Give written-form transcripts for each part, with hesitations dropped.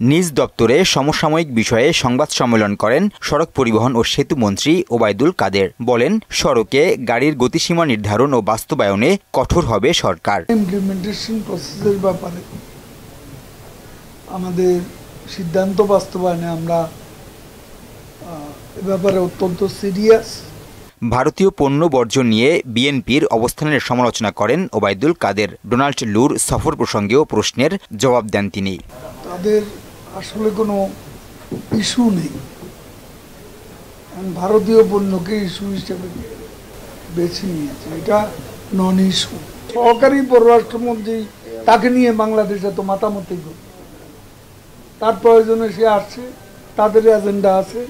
নিজ দপ্তরে সমসাময়িক বিষয়ে সংবাদ সম্মেলন করেন সড়ক পরিবহন ও সেতু মন্ত্রী ওবায়দুল কাদের। বলেন, সড়কে গাড়ির গতিসীমা নির্ধারণ ও বাস্তবায়নে কঠোর হবে সরকার। ইমপ্লিমেন্টেশন প্রসেসের ব্যাপারে আমাদের সিদ্ধান্ত বাস্তবায়নে আমরা এ ব্যাপারে অত্যন্ত সিরিয়াস। ভারতীয় পণ্য বর্জন নিয়ে বিএনপির অবস্থানের সমালোচনা করেন ওবায়দুল কাদের। ডোনাল্ড লুর সফর প্রসঙ্গেও প্রশ্নের জবাব দেন তিনি। তাদের আসলে কোনো ইস্যু নেই, ভারতীয় পণ্যকে ইস্যু হিসেবে বেছে নিয়েছে, এটা নন ইস্যু। সহকারী পররাষ্ট্রমন্ত্রী তাকে নিয়ে বাংলাদেশে তো মাতামাতি করবে, তার প্রয়োজনে সে আসছে, তাদের এজেন্ডা আছে,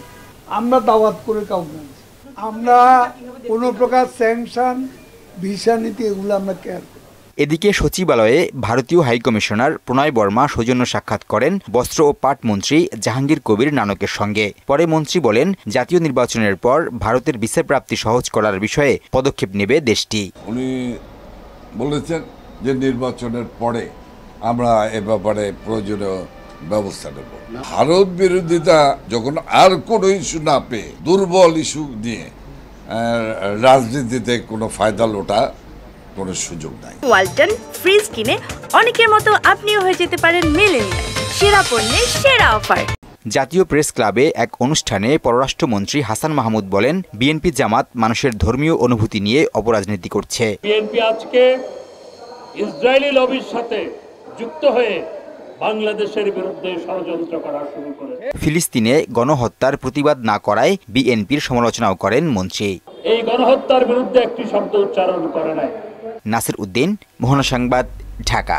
আমরা দাওয়াত করে কাউকে আনছি। আমরা কোনো প্রকার স্যাংশন, ভিসা নীতি এগুলো আমরা কেয়ার করি। এদিকে সচিবালয়ে ভারতীয় হাইকমিশনার প্রণয় বর্মা সৌজন্য সাক্ষাৎ করেন বস্ত্র ও পাট মন্ত্রী জাহাঙ্গীর কবির নানকের সঙ্গে। পরে মন্ত্রী বলেন, জাতীয় নির্বাচনের পর ভারতের ভিসা প্রাপ্তি সহজ করার বিষয়ে পদক্ষেপ নেবে দেশটি। উনি বলেছেন যে নির্বাচনের পরে আমরা এ ব্যাপারে প্রয়োজনীয় ব্যবস্থা নেব। ভারত বিরোধিতা যখন আর কোনো ইস্যু না পেয়ে দুর্বল ইস্যু নিয়ে রাজনীতিতে কোনো ফায়দা লোটা কোনো সুযোগ নাই। ওয়ালটন ফ্রিজ কিনে অনেকের মতো আপনিও হয়ে যেতে পারেন মিলেনিয়াল। সেরা পণ্যের সেরা অফার। জাতীয় প্রেস ক্লাবে এক অনুষ্ঠানে পররাষ্ট্রমন্ত্রী হাসান মাহমুদ বলেন, বিএনপি জামাত মানুষের ধর্মীয় অনুভূতি নিয়ে অপরাজনীতি করছে। বিএনপি আজকে ইসরায়েলি লবির সাথে যুক্ত হয়ে বাংলাদেশের বিরুদ্ধে ষড়যন্ত্র করা শুরু করেছে। ফিলিস্তিনে গণহত্যার প্রতিবাদ না করায় বিএনপির সমালোচনাও করেন মন্ত্রী। এই গণহত্যার বিরুদ্ধে একটি শব্দ উচ্চারণ করে নাই। নাসির উদ্দিন, মোহনা সংবাদ, ঢাকা।